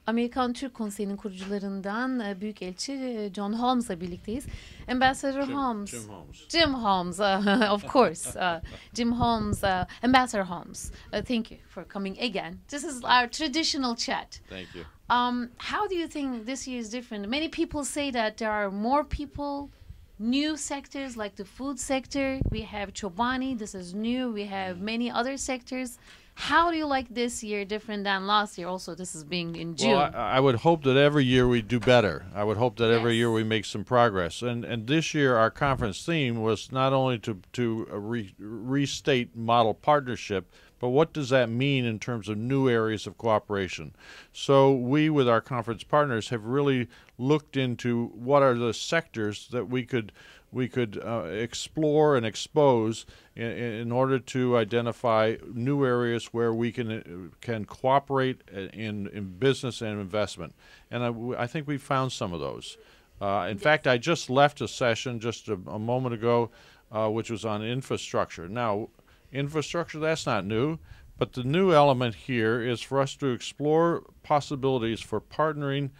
Amerikan-Türk Konseyi'nin kurucularından Büyükelçi John Holmes'la birlikteyiz. Ambassador Holmes. Jim Holmes. Jim Holmes, of course. Jim Holmes, Ambassador Holmes. Thank you for coming again. This is our traditional chat. Thank you. How do you think this year is different? Many people say that there are more people, new sectors like the food sector. We have Chobani, this is new. We have many other sectors. How do you like this year different than last year? Also, this is being in June. Well, I would hope that every year we do better. I would hope that every Yes. year we make some progress. And this year our conference theme was not only to restate model partnership, but what does that mean in terms of new areas of cooperation? So we, with our conference partners, have really looked into what are the sectors that we could explore and expose in order to identify new areas where we can cooperate in business and investment. And I think we found some of those. In fact, I just left a session just a moment ago, which was on infrastructure. Now, infrastructure, that's not new, but the new element here is for us to explore possibilities for partnering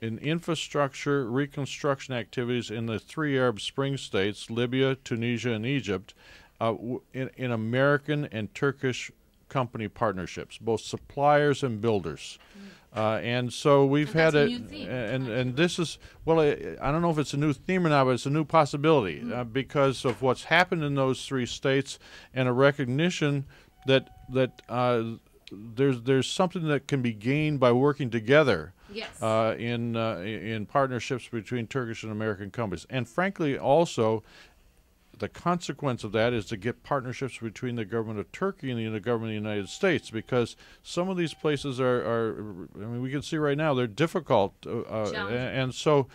in infrastructure reconstruction activities in the three Arab Spring states, Libya, Tunisia, and Egypt, in American and Turkish company partnerships, both suppliers and builders. And so we've had and this is, well, I don't know if it's a new theme or not, but it's a new possibility because of what's happened in those three states and a recognition that there's something that can be gained by working together. Yes. In partnerships between Turkish and American companies. And frankly, also, the consequence of that is to get partnerships between the government of Turkey and the government of the United States, because some of these places are I mean, we can see right now they're difficult. And so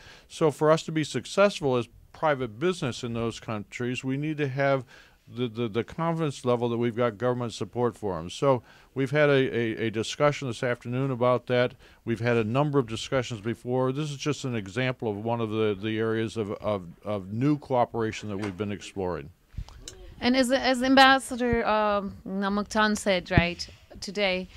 for us to be successful as private business in those countries, we need to have the confidence level that we've got government support for them. So we've had a discussion this afternoon about that. We've had a number of discussions before. This is just an example of one of the areas of new cooperation that we've been exploring. And as Ambassador Namuktan said, right, today,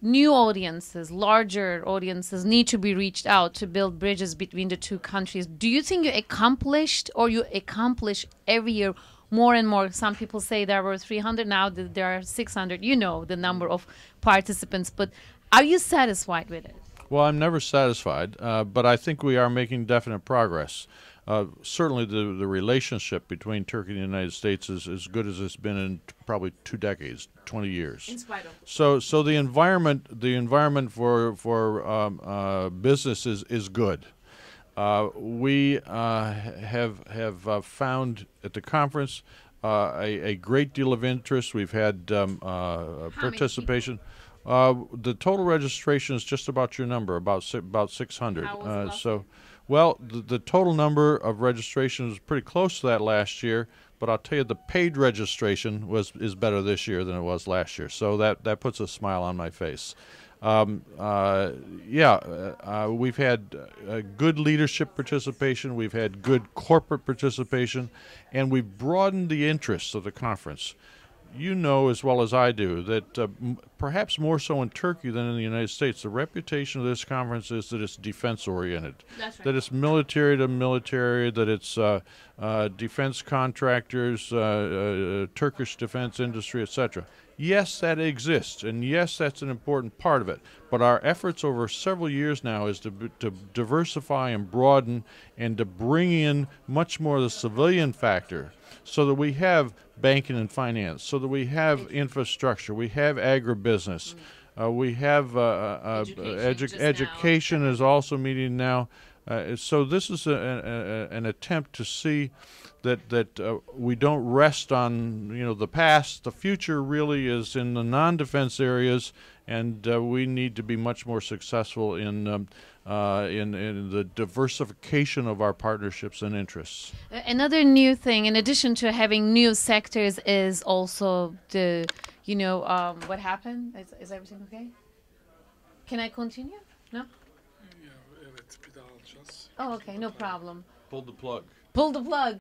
new audiences, larger audiences need to be reached out to build bridges between the two countries. Do you think you accomplished, or you accomplish every year more and more? Some people say there were 300, now there are 600. You know the number of participants, but are you satisfied with it? Well, I'm never satisfied, but I think we are making definite progress. Certainly the relationship between Turkey and the United States is as good as it's been in probably 2 decades, 20 years. In spite of. So the environment for business is good. We have found at the conference a great deal of interest. We've had participation. The total registration is just about your number, about 600. How was it So, well, the total number of registrations was pretty close to that last year. But I'll tell you, the paid registration is better this year than it was last year. So that puts a smile on my face. We've had good leadership participation. We've had good corporate participation, and we've broadened the interests of the conference. You know as well as I do that perhaps more so in Turkey than in the United States, the reputation of this conference is that it's defense-oriented. That's right. That it's military to military, that it's defense contractors, Turkish defense industry, etc. Yes, that exists, and yes, that's an important part of it. But our efforts over several years now is to diversify and broaden and to bring in much more of the civilian factor, so that we have banking and finance, so that we have infrastructure, we have agribusiness, we have education is also meeting now. So this is an attempt to see that we don't rest on the past. The future really is in the non-defense areas, and we need to be much more successful in the diversification of our partnerships and interests. Another new thing, in addition to having new sectors, is also the what happened. Is everything okay? Can I continue? No. Evet, bir daha alacağız. Oh, okay, no problem. Pull the plug. Pull the plug.